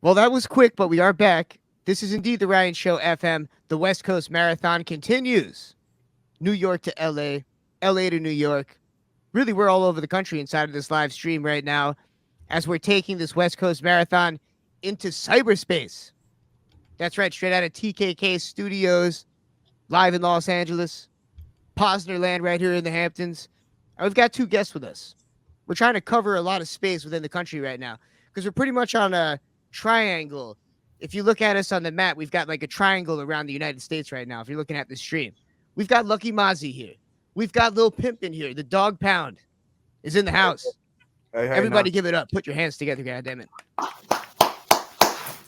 Well, that was quick, but we are back. This is indeed the Ryan Show FM. The West Coast Marathon continues. New York to LA, LA to New York. Really, we're all over the country inside of this live stream right now as we're taking this West Coast Marathon into cyberspace. That's right, straight out of TKK Studios, live in Los Angeles, Posner Land right here in the Hamptons. And we've got two guests with us. We're trying to cover a lot of space within the country right now because we're pretty much on a triangle. If you look at us on the map, we've got like a triangle around the United States right now. If you're looking at the stream, we've got Lucky Mozzie here. We've got Lil Pimpin here. The dog pound is in the house. Hey, Everybody give it up. Put your hands together, goddammit.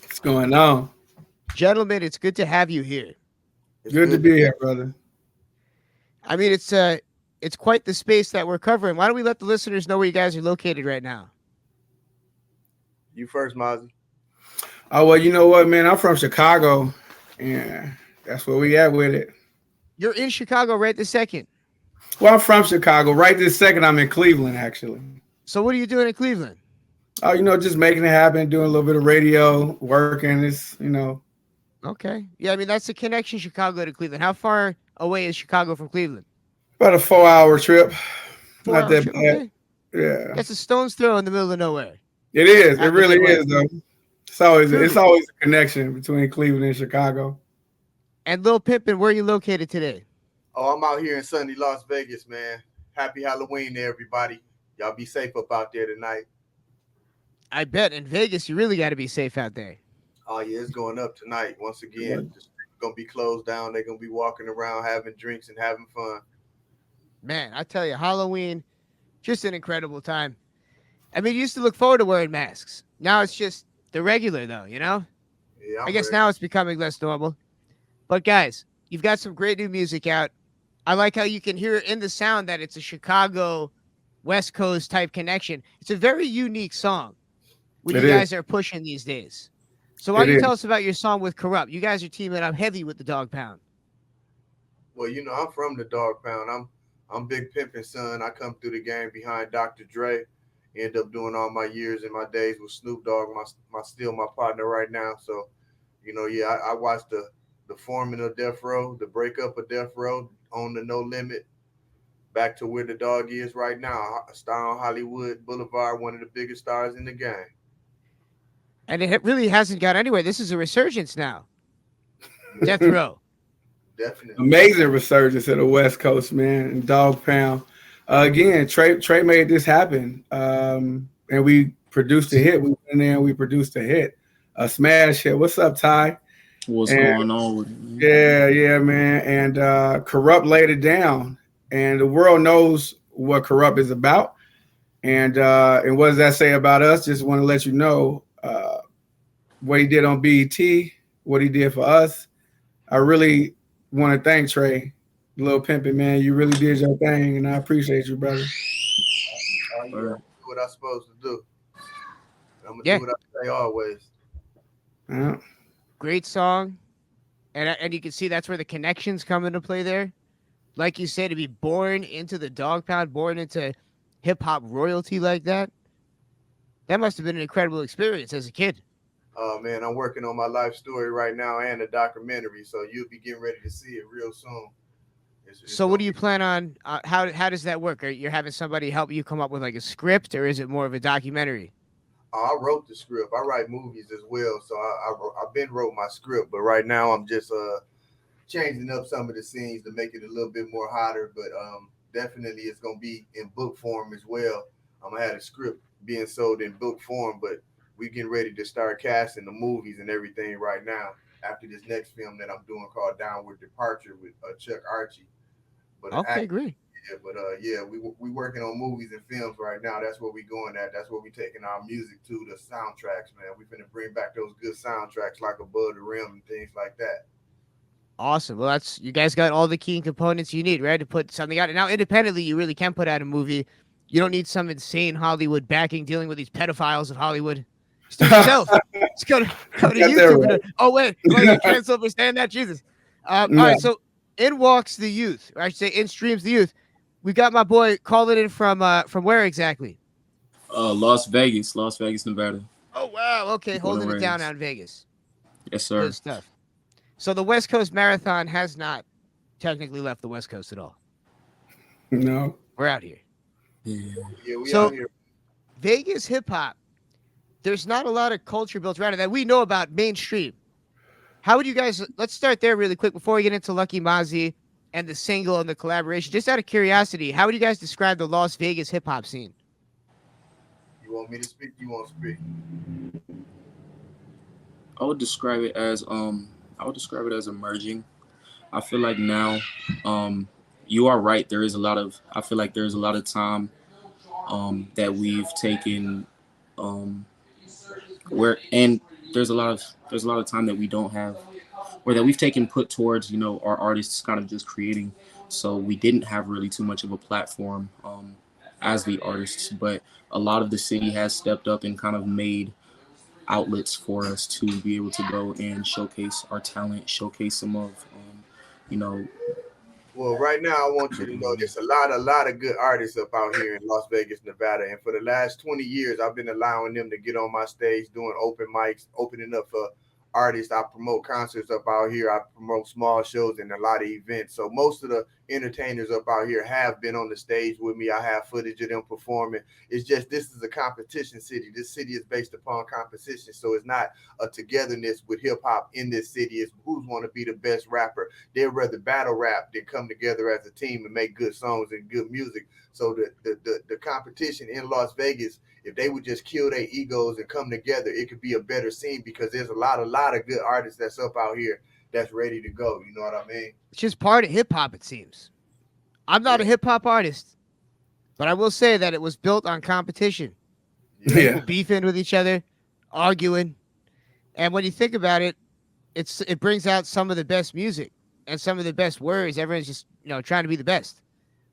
What's going on? Gentlemen, it's good to have you here. Good to be here, brother. I mean, it's quite the space that we're covering. Why don't we let the listeners know where you guys are located right now? You first, Mozzie. Oh, well, you know what, man? I'm from Chicago, and that's where we at with it. You're in Chicago right this second. Well, I'm from Chicago. Right this second, I'm in Cleveland, actually. So what are you doing in Cleveland? Oh, just making it happen, doing a little bit of radio, working. Okay. Yeah, I mean, that's the connection, Chicago to Cleveland. How far away is Chicago from Cleveland? About a 4-hour trip. 4 Not hours, that bad. okay. Yeah. That's a stone's throw in the middle of nowhere. It is. It really Way. is, though. It's always a connection between Cleveland and Chicago. And Lil Pimpin, where are you located today? Oh, I'm out here in sunny Las Vegas, man. Happy Halloween to everybody. Y'all be safe up out there tonight. I bet in Vegas you really got to be safe out there. Oh, yeah, it's going up tonight. Once again, it's going to be closed down. They're going to be walking around having drinks and having fun. Man, I tell you, Halloween, just an incredible time. I mean, you used to look forward to wearing masks. Now it's just the regular, though, you know? Yeah, I guess now it's becoming less normal. But, guys, you've got some great new music out. I like how you can hear in the sound that it's a Chicago West Coast type connection. It's a very unique song what you guys are pushing these days. So why don't you tell us about your song with Corrupt? You guys are teaming up heavy with the Dog Pound. Well, I'm from the Dog Pound. I'm Big Pimpin's son. I come through the game behind Dr. Dre. End up doing all my years and my days with Snoop Dogg, my partner right now. So, I watched the forming of Death Row, the breakup of Death Row, on the No Limit, back to where the dog is right now, a star on Hollywood Boulevard, one of the biggest stars in the game. And it really hasn't got anywhere. This is a resurgence now. Death Row. Definitely. Amazing resurgence at the West Coast, man, and Dog Pound. Again, Trey made this happen, and we produced a hit. We went in there and we produced a hit, a smash hit. What's up, Ty? What's going on with it? Yeah, man. And Corrupt laid it down, and the world knows what Corrupt is about. And what does that say about us? Just want to let you know what he did on BET, what he did for us. I really want to thank Trey, Lil Pimpin', man. You really did your thing, and I appreciate you, brother. Do what I'm supposed to do. I'm gonna do what I say always. Yeah. Great song, and you can see that's where the connections come into play there. Like you said, to be born into the Dog Pound, born into hip hop royalty like that, that must have been an incredible experience as a kid. Oh man, I'm working on my life story right now and a documentary, so you'll be getting ready to see it real soon. So what do you plan on? How does that work? Are you having somebody help you come up with like a script, or is it more of a documentary? I wrote the script. I write movies as well, so I've been wrote my script, but right now I'm just changing up some of the scenes to make it a little bit more hotter. But definitely it's gonna be in book form as well. I'm gonna have the script being sold in book form, but we're getting ready to start casting the movies and everything right now after this next film that I'm doing called Downward Departure with Chuck Archie. But okay, great. Yeah, but we working on movies and films right now. That's where we going at. That's where we taking our music to, the soundtracks, man. We finna bring back those good soundtracks like Above the Rim and things like that. Awesome. Well, you guys got all the key components you need, right, to put something out. And now, independently, you really can put out a movie. You don't need some insane Hollywood backing, dealing with these pedophiles of Hollywood. Just do it yourself. Just go to YouTube. Right. Oh wait, you can't understand that, Jesus. All right, so in walks the youth, or I should say, in streams the youth. We got my boy calling in from where exactly? Las Vegas, Nevada. Oh wow. Oh, okay. Born and Holding it down raised. out in Vegas. Yes, sir. Good stuff. So the West Coast Marathon has not technically left the West Coast at all. No. We're out here. Yeah. Yeah, we So- out here. Vegas hip hop, there's not a lot of culture built around it that we know about mainstream. How would you guys, let's start there really quick before we get into Lucky Mozzie and the single and the collaboration. Just out of curiosity, how would you guys describe the Las Vegas hip hop scene? You want me to speak? You want to speak? I would describe it as emerging. I feel like now, you are right. I feel like there's a lot of time that we've taken, and there's a lot of time that we don't have, or that we've taken put towards, our artists kind of just creating. So we didn't have really too much of a platform as the artists, but a lot of the city has stepped up and kind of made outlets for us to be able to go and showcase our talent, showcase some of, Well, right now, I want you to know there's a lot of good artists up out here in Las Vegas, Nevada. And for the last 20 years, I've been allowing them to get on my stage, doing open mics, opening up for artists. I promote concerts up out here. I promote small shows and a lot of events. So most of the entertainers up out here have been on the stage with me. I have footage of them performing. It's just, this is a competition city. This city is based upon competition. So it's not a togetherness with hip hop in this city. It's who's want to be the best rapper. They'd rather battle rap than come together as a team and make good songs and good music. So the competition in Las Vegas, if they would just kill their egos and come together, it could be a better scene, because there's a lot of good artists that's up out here that's ready to go. You know what I mean? It's just part of hip hop, it seems. I'm not a hip hop artist, but I will say that it was built on competition. People beefing with each other, arguing. And when you think about it, it brings out some of the best music and some of the best words. Everyone's just, trying to be the best.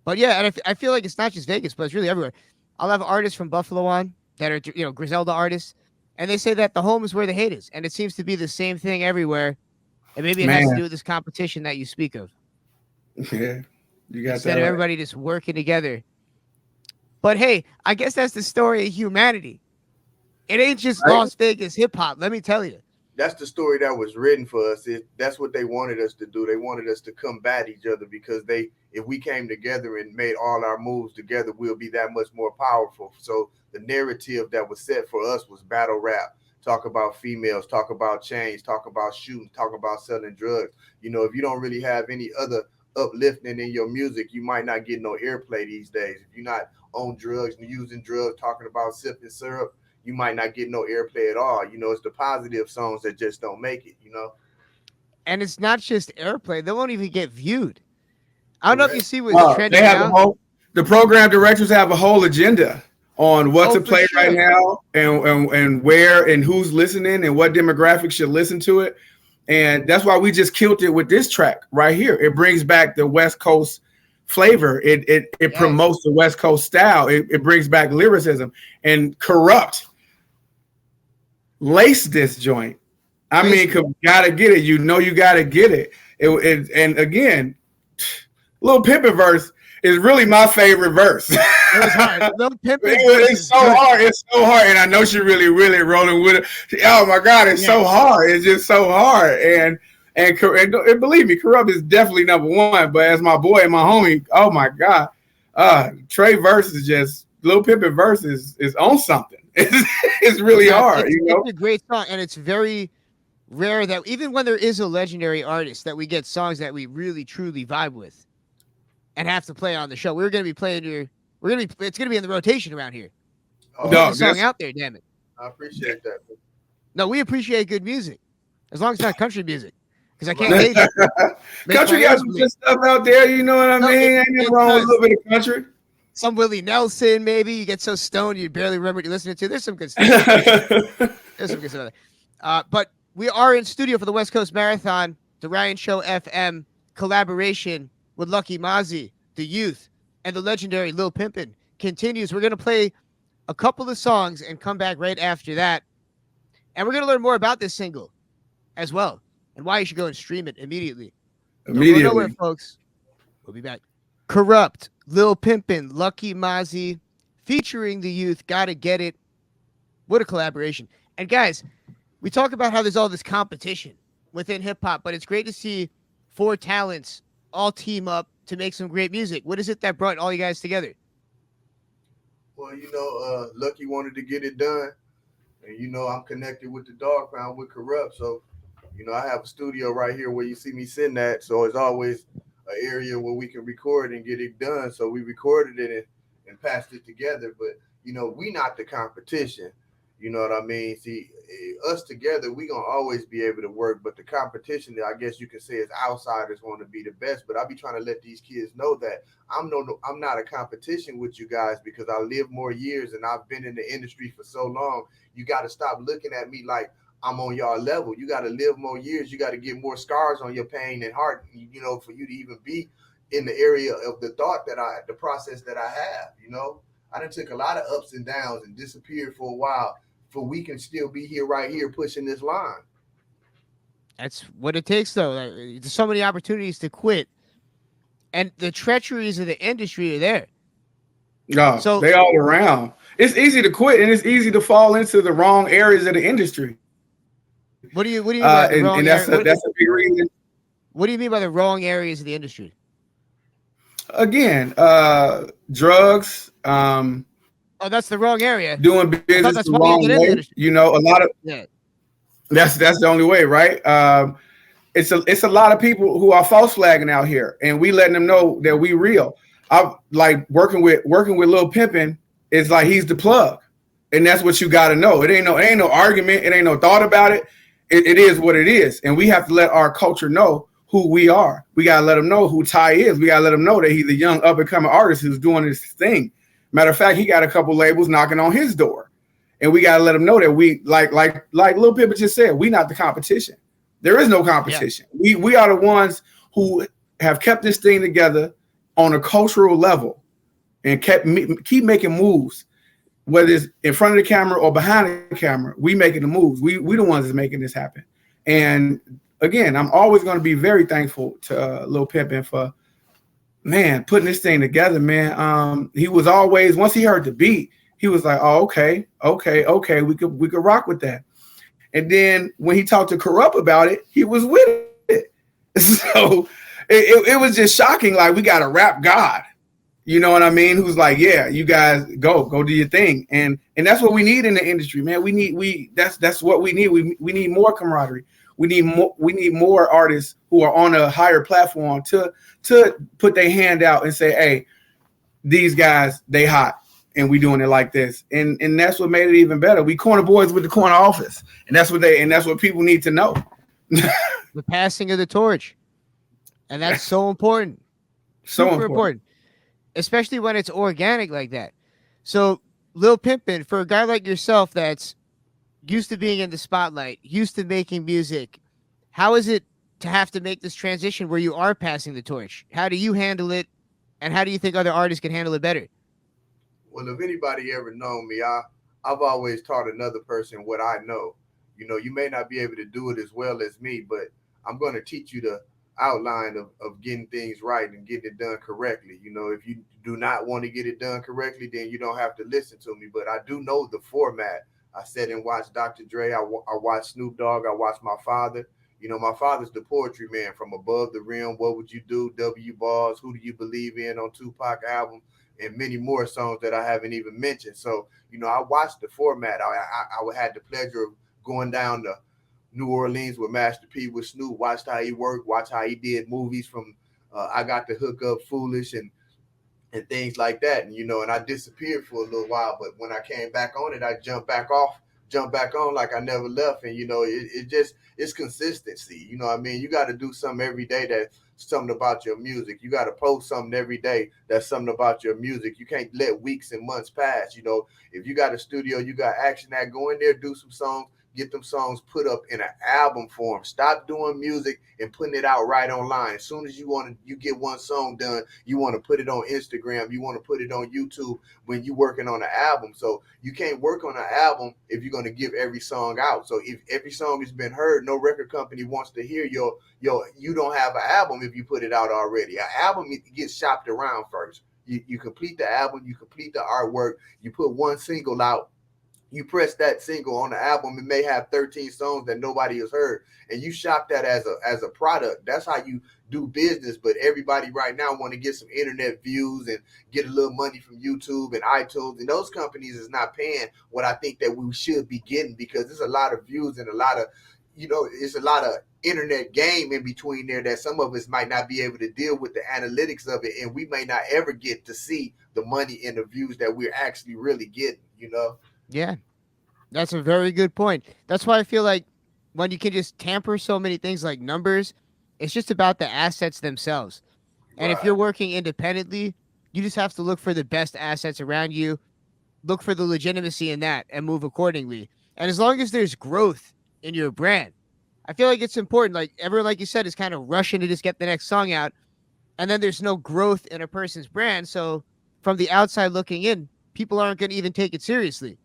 But yeah, and I feel like it's not just Vegas, but it's really everywhere. I'll have artists from Buffalo on that are, Griselda artists, and they say that the home is where the hate is. And it seems to be the same thing everywhere. And maybe it has to do with this competition that you speak of. Yeah, you got Instead that of right. everybody just working together. But hey, I guess that's the story of humanity. It ain't just Right. Las Vegas hip hop, let me tell you. That's the story that was written for us. That's what they wanted us to do. They wanted us to combat each other, because if we came together and made all our moves together, we'll be that much more powerful. So the narrative that was set for us was battle rap. Talk about females, talk about chains, talk about shooting, talk about selling drugs. If you don't really have any other uplifting in your music, you might not get no airplay these days. If you're not on drugs and using drugs, talking about sipping syrup, you might not get no airplay at all. It's the positive songs that just don't make it, And it's not just airplay. They won't even get viewed. I don't know if you see what's They trending have now. the program directors have a whole agenda on what to for play sure. right now, and where and who's listening and what demographics should listen to it. And that's why we just killed it with this track right here. It brings back the West Coast flavor. It promotes the West Coast style. It brings back lyricism. And Corrupt lace this joint. I mean, gotta get it. You gotta get it. And again, Lil Pimpin' verse is really my favorite verse. It was hard. Lil Pimpin' It's so hard. It's so hard. And I know she really, really rolling with it. Oh my God, it's so hard. It's just so hard. And believe me, Corrupt is definitely number one. But as my boy and my homie, oh my God, Trey verse is just, Lil Pimpin' verse is on something. It's really hard. It's a great song, and it's very rare that even when there is a legendary artist that we get songs that we really truly vibe with and have to play on the show. We're going to be playing it's going to be in the rotation around here. Oh, Get the song out there, damn it. I appreciate that. No, we appreciate good music, as long as it's not country music, because I can't hate it. Country got some good stuff out there, you know what I mean? Ain't nothing wrong with a little bit of country. Some Willie Nelson, maybe. You get so stoned you barely remember what you're listening to. There's some good stuff. There's some good stuff there. But we are in studio for the West Coast Marathon, the Ryan Show FM collaboration with Lucky Mozzie, the Youth, and the legendary Lil Pimpin' continues. We're going to play a couple of songs and come back right after that. And we're going to learn more about this single as well and why you should go and stream it immediately. Don't go nowhere, folks. We'll be back. Corrupt, Lil Pimpin', Lucky Mozzie, featuring the Youth, Gotta Get It. What a collaboration. And guys, we talk about how there's all this competition within hip hop, but it's great to see four talents all team up to make some great music. What is it that brought all you guys together? Well, Lucky wanted to get it done, and I'm connected with the Dog Pound with Corrupt, so I have a studio right here where you see me sitting at, so it's always an area where we can record and get it done. So we recorded it and passed it together, but we not the competition. You know what I mean? See, us together, we gonna always be able to work. But the competition, that I guess you could say, is outsiders want to be the best. But I be trying to let these kids know that I'm not a competition with you guys because I live more years and I've been in the industry for so long. You got to stop looking at me like I'm on y'all level. You got to live more years. You got to get more scars on your pain and heart. For you to even be in the area of the process that I have. I done took a lot of ups and downs and disappeared for a while for we can still be here right here pushing this line. That's what it takes, though. There's so many opportunities to quit, and the treacheries of the industry are there. No, So they all around. It's easy to quit, and it's easy to fall into the wrong areas of the industry. what do you mean by the wrong and that's a big reason. What do you mean by the wrong areas of the industry? Again, drugs. Oh, that's the wrong area. Doing business that's the why you wrong get in the way. industry. A lot of Yeah. that's the only way, right? It's a lot of people who are false flagging out here, and we letting them know that we real. I like working with Lil Pimpin' is like he's the plug, and that's what you got to know. It ain't no argument. It ain't no thought about it. It is what it is, and we have to let our culture know who we are. We gotta let them know who Ty is. We gotta let them know that he's a young up and coming artist who's doing his thing. Matter of fact, he got a couple labels knocking on his door, and we gotta let him know that we like Lil Pippa just said, we not the competition. There is no competition. Yeah. We are the ones who have kept this thing together on a cultural level and keep making moves, whether it's in front of the camera or behind the camera. We making the moves. We the ones that's making this happen. And again, I'm always going to be very thankful to Lil Pimpin' for, man, putting this thing together, man. He was always, once he heard the beat, he was like, oh, okay, we could rock with that. And then when he talked to Corrupt about it, he was with it. So it was just shocking. Like, we got a rap god, you know what I mean? Who's like, yeah, you guys go do your thing. And that's what we need in the industry, man. That's what we need. We need more camaraderie. We need more artists who are on a higher platform to put their hand out and say, hey, these guys, they hot, and we doing it like this. And that's what made it even better. We corner boys with the corner office. And that's what people need to know. The passing of the torch. And that's so important. Super important. Especially when it's organic like that. So Lil Pimpin', for a guy like yourself that's used to being in the spotlight, used to making music, how is it to have to make this transition where you are passing the torch? How do you handle it, and how do you think other artists can handle it better? Well, if anybody ever known me, I've always taught another person what I know. You may not be able to do it as well as me, but I'm going to teach you the outline of getting things right and getting it done correctly. If you do not want to get it done correctly, then you don't have to listen to me. But I do know the format. I sat and watched Dr. Dre. I watched Snoop Dogg. I watched my father. My father's the poetry man from Above the Rim. What Would You Do? W Bars. Who Do You Believe In? On Tupac album, and many more songs that I haven't even mentioned. So, I watched the format. I had the pleasure of going down to New Orleans with Master P with Snoop, watched how he worked, watched how he did movies from I Got the Hook Up, Foolish, and things like that. And I disappeared for a little while, but when I came back on it, I jumped back on like I never left. And it's consistency. You got to do something every day that's something about your music. You got to post something every day that's something about your music. You can't let weeks and months pass. If you got a studio, you got action that, go in there, do some songs, get them songs put up in an album form. Stop doing music and putting it out right online. As soon as you get one song done, you want to put it on Instagram, you want to put it on YouTube when you're working on an album. So you can't work on an album if you're going to give every song out. So if every song has been heard, no record company wants to hear you don't have an album if you put it out already. An album gets shopped around first. You complete the album, you complete the artwork, you put one single out, you press that single on the album, it may have 13 songs that nobody has heard, and you shop that as a product. That's how you do business. But everybody right now want to get some internet views and get a little money from YouTube and iTunes, and those companies is not paying what I think that we should be getting, because there's a lot of views and a lot of, it's a lot of internet game in between there that some of us might not be able to deal with the analytics of it, and we may not ever get to see the money and the views that we're actually really getting, Yeah, that's a very good point. That's why I feel like when you can just tamper so many things like numbers, it's just about the assets themselves. And if Right. you're working independently, you just have to look for the best assets around you, look for the legitimacy in that, and move accordingly. And as long as there's growth in your brand, I feel like it's important. Like everyone, like you said, is kind of rushing to just get the next song out, and then there's no growth in a person's brand. So from the outside looking in, people aren't going to even take it seriously.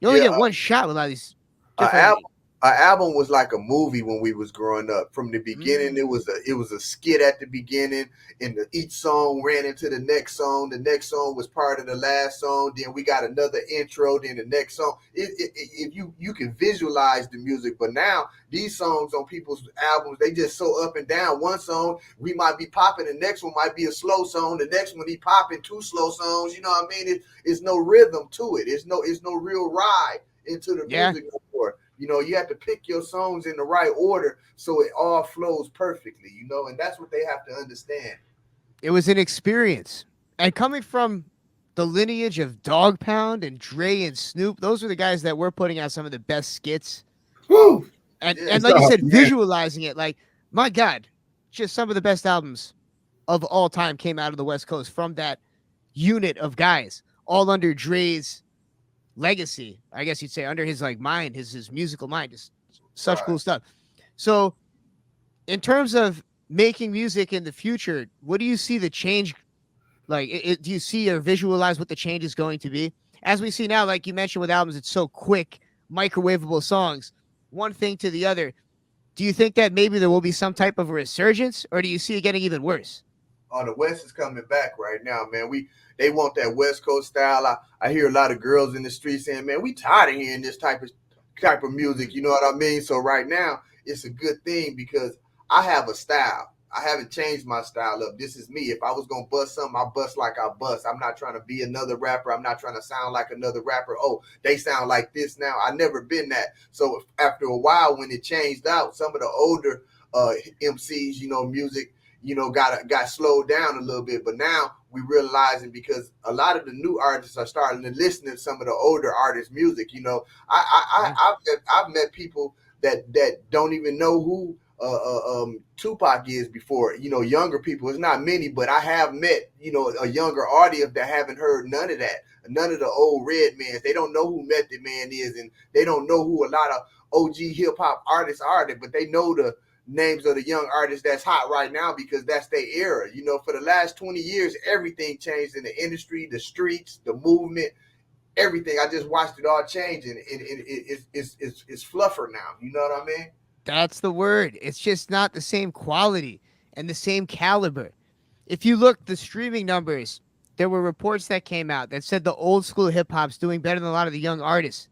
You only Yeah, get one shot with all these an different. album, an album was like a movie when we was growing up. From the beginning, it was a skit at the beginning, and each song ran into the next song. The next song was part of the last song. Then we got another intro. Then the next song. If you can visualize the music, but now these songs on people's albums, they just so up and down. One song we might be popping, the next one might be a slow song. The next one he popping two slow songs. You know what I mean? It's no rhythm to it. It's no real ride into the music no more. You have to pick your songs in the right order so it all flows perfectly, and that's what they have to understand. It was an experience. And coming from the lineage of Dog Pound and Dre and Snoop, those were the guys that were putting out some of the best skits. Woo! And like you said, visualizing it, like, my God, just some of the best albums of all time came out of the West Coast from that unit of guys, all under Dre's legacy, I guess you'd say, under his mind, his musical mind, just such cool stuff. So in terms of making music in the future, what do you see the change? Like, do you see or visualize what the change is going to be? As we see now, like you mentioned with albums, it's so quick, microwavable songs, one thing to the other. Do you think that maybe there will be some type of a resurgence, or do you see it getting even worse? The West is coming back right now, man. They want that West Coast style. I hear a lot of girls in the street saying, man, we tired of hearing this type of music. You know what I mean? So right now, it's a good thing because I have a style. I haven't changed my style up. This is me. If I was going to bust something, I bust like I bust. I'm not trying to be another rapper. I'm not trying to sound like another rapper. Oh, they sound like this now. I never been that. So after a while, when it changed out, some of the older MCs, music, got slowed down a little bit. But now we realizing, because a lot of the new artists are starting to listen to some of the older artists' music. I've met people that don't even know who Tupac is before. Younger people. It's not many, but I have met a younger audience that haven't heard none of that. None of the old Redmans. They don't know who Method Man is, and they don't know who a lot of OG hip hop artists are. But they know the names of the young artists that's hot right now because that's their era. For the last 20 years, everything changed in the industry, the streets, the movement, everything. I just watched it all change, and it's fluffer now. You know what I mean? That's the word. It's just not the same quality and the same caliber. If you look the streaming numbers, there were reports that came out that said the old school hip hop's doing better than a lot of the young artists.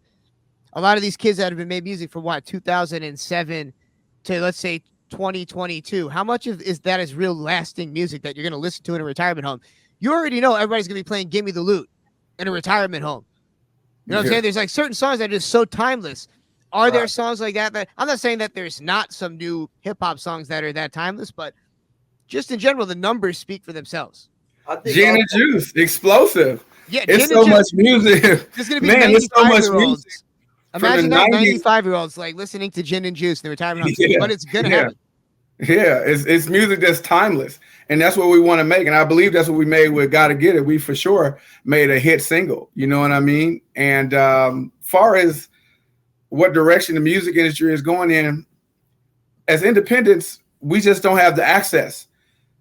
A lot of these kids that have been made music from 2007 to, let's say, 2022. How much of that is real lasting music that you're going to listen to in a retirement home? You already know everybody's going to be playing Gimme the Loot in a retirement home. You know what I'm saying? There's like certain songs that are just so timeless. Are there songs like that? I'm not saying that there's not some new hip hop songs that are that timeless, but just in general, the numbers speak for themselves. Gin and Juice, explosive. Yeah, it's so much music. There's going to be 95-year-olds. Imagine that 95-year-olds like listening to Gin and Juice in the retirement home, but it's going to happen. Yeah, it's music that's timeless, and that's what we want to make. And I believe that's what we made with "Gotta Get It." We for sure made a hit single. You know what I mean? And far as what direction the music industry is going in, as independents, we just don't have the access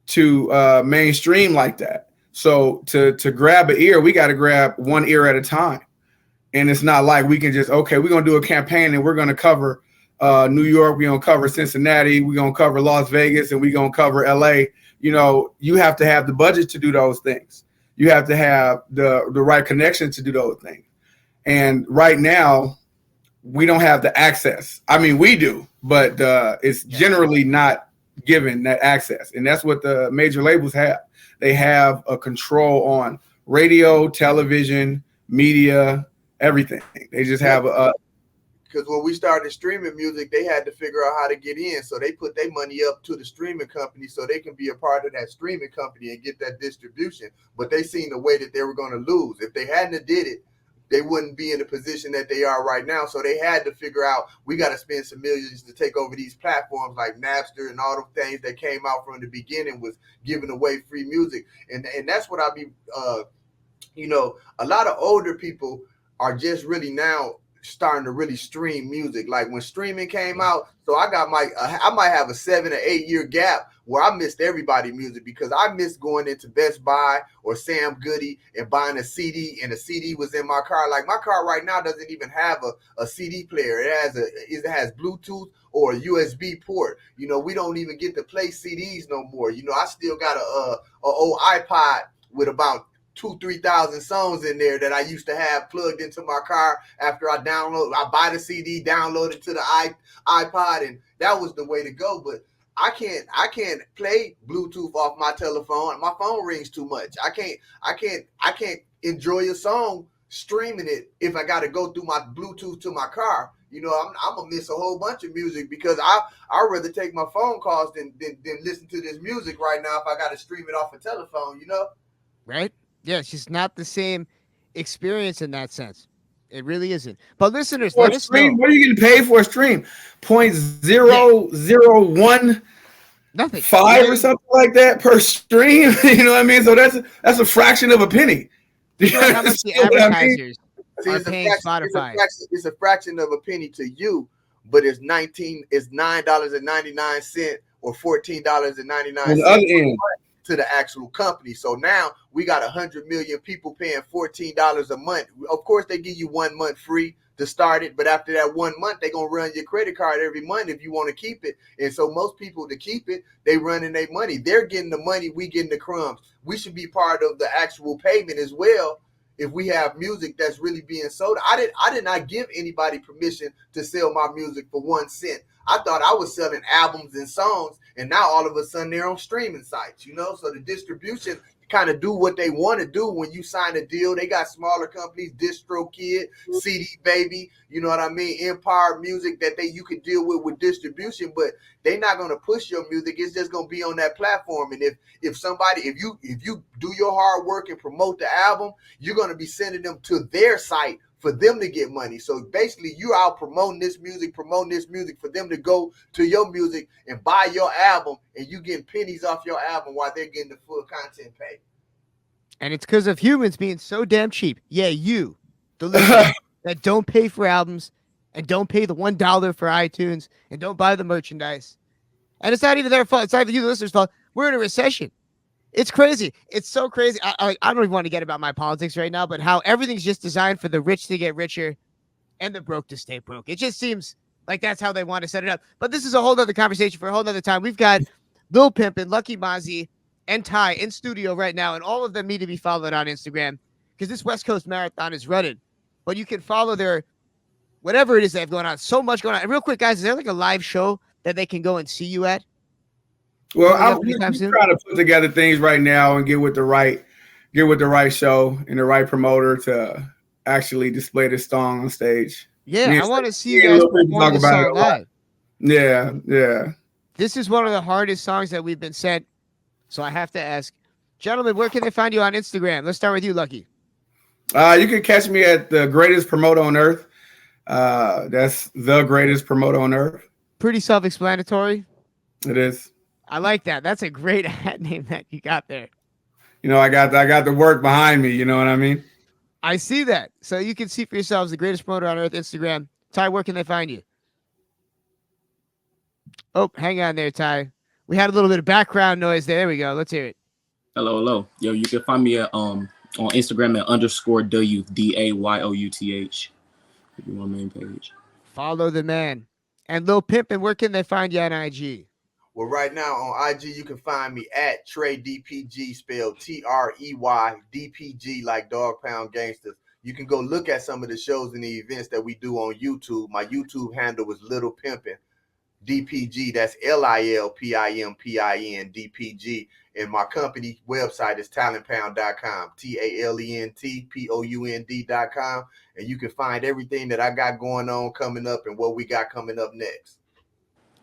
to mainstream like that. So to grab an ear, we got to grab one ear at a time. And it's not like we can just, okay, we're going to do a campaign and we're going to cover New York, we're going to cover Cincinnati, we're going to cover Las Vegas, and we're going to cover LA. You have to have the budget to do those things. You have to have the right connection to do those things. And right now, we don't have the access. I mean, we do, but it's generally not given that access. And that's what the major labels have. They have a control on radio, television, media, everything. They just have a because when we started streaming music, they had to figure out how to get in. So they put their money up to the streaming company so they can be a part of that streaming company and get that distribution. But they seen the way that they were going to lose. If they hadn't did it, they wouldn't be in the position that they are right now. So they had to figure out, we got to spend some millions to take over these platforms like Napster and all the things that came out from the beginning was giving away free music. And that's what I be, a lot of older people are just really now starting to really stream music. Like when streaming came out, so I might have a 7 or 8 year gap where I missed everybody's music because I missed going into Best Buy or Sam Goody and buying a CD, and the CD was in my car. Like my car right now doesn't even have a CD player. It has Bluetooth or a USB port. We don't even get to play CDs no more. I still got a old iPod with about 2,000-3,000 songs in there that I used to have plugged into my car after I buy the CD, download it to the iPod, and that was the way to go. But I can't play Bluetooth off my telephone. My phone rings too much. I can't enjoy a song streaming it if I got to go through my Bluetooth to my car. I'm gonna miss a whole bunch of music because I'd rather take my phone calls than listen to this music right now if I got to stream it off a telephone. Right? Yeah, it's just not the same experience in that sense. It really isn't. But listeners, let us know. What are you getting paid for a stream? 0.001 nothing 5 or something like that per stream. You know what I mean? So that's a fraction of a penny. How much the advertisers are paying Spotify? It's a fraction of a penny to you, but it's $9.99 or $14.99 to the actual company. So now we got 100 million people paying $14 a month. Of course, they give you 1 month free to start it, but after that 1 month, they're gonna run your credit card every month if you want to keep it. And so most people, to keep it, they running their money. They're getting the money, we getting the crumbs. We should be part of the actual payment as well. If we have music that's really being sold, I did not give anybody permission to sell my music for 1 cent. I thought I was selling albums and songs, and now all of a sudden they're on streaming sites, so the distribution kind of do what they want to do when you sign a deal. They got smaller companies, DistroKid, CD Baby, you know what I mean, Empire Music that you can deal with distribution, but they're not going to push your music. It's just going to be on that platform. And if you do your hard work and promote the album, you're going to be sending them to their site for them to get money. So basically you're out promoting this music for them to go to your music and buy your album, and you getting pennies off your album while they're getting the full content paid. And it's because of humans being so damn cheap. Yeah, you, the listeners that don't pay for albums and don't pay the $1 for iTunes and don't buy the merchandise. And it's not even their fault. It's not even you, the listeners' fault. We're in a recession. It's crazy. It's so crazy. I don't even want to get about my politics right now, but how everything's just designed for the rich to get richer and the broke to stay broke. It just seems like that's how they want to set it up. But this is a whole other conversation for a whole other time. We've got Lil Pimp and Lucky Mozzie and Ty in studio right now, and all of them need to be followed on Instagram because this West Coast Marathon is running. But you can follow their whatever it is they have going on. So much going on. And real quick, guys, is there like a live show that they can go and see you at? Well, I'm trying to put together things right now and get with the right show and the right promoter to actually display this song on stage. Yeah, I want to see you guys perform this song live. Yeah. This is one of the hardest songs that we've been sent, so I have to ask, gentlemen, where can they find you on Instagram? Let's start with you, Lucky. You can catch me at the greatest promoter on earth. That's the greatest promoter on earth. Pretty self-explanatory. It is. I like that. That's a great ad name that you got there. I got the work behind me. You know what I mean? I see that. So you can see for yourselves the greatest promoter on earth, Instagram. Ty, where can they find you? Oh, hang on there, Ty. We had a little bit of background noise there. There we go. Let's hear it. Hello. Yo, you can find me at on Instagram at _W DAYOUTH. My main page. Follow the man. And Lil Pimp, and where can they find you on IG? Well, right now on IG, you can find me at Trey DPG, spelled TREY DPG, like Dog Pound Gangsters. You can go look at some of the shows and the events that we do on YouTube. My YouTube handle is Little Pimpin' DPG. That's LILPIMPIN DPG. And my company website is talentpound.com, TALENTPOUND.com. And you can find everything that I got going on coming up and what we got coming up next.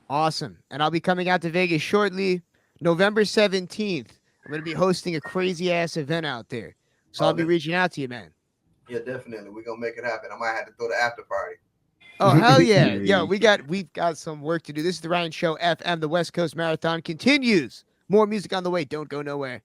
Awesome. And I'll be coming out to Vegas shortly, November 17th. I'm going to be hosting a crazy ass event out there. So I'll be reaching out to you, man. Yeah, definitely. We're going to make it happen. I might have to throw the after party. Oh, hell yeah. Yo, we've got some work to do. This is the Ryan Show FM. The West Coast Marathon continues. More music on the way. Don't go nowhere.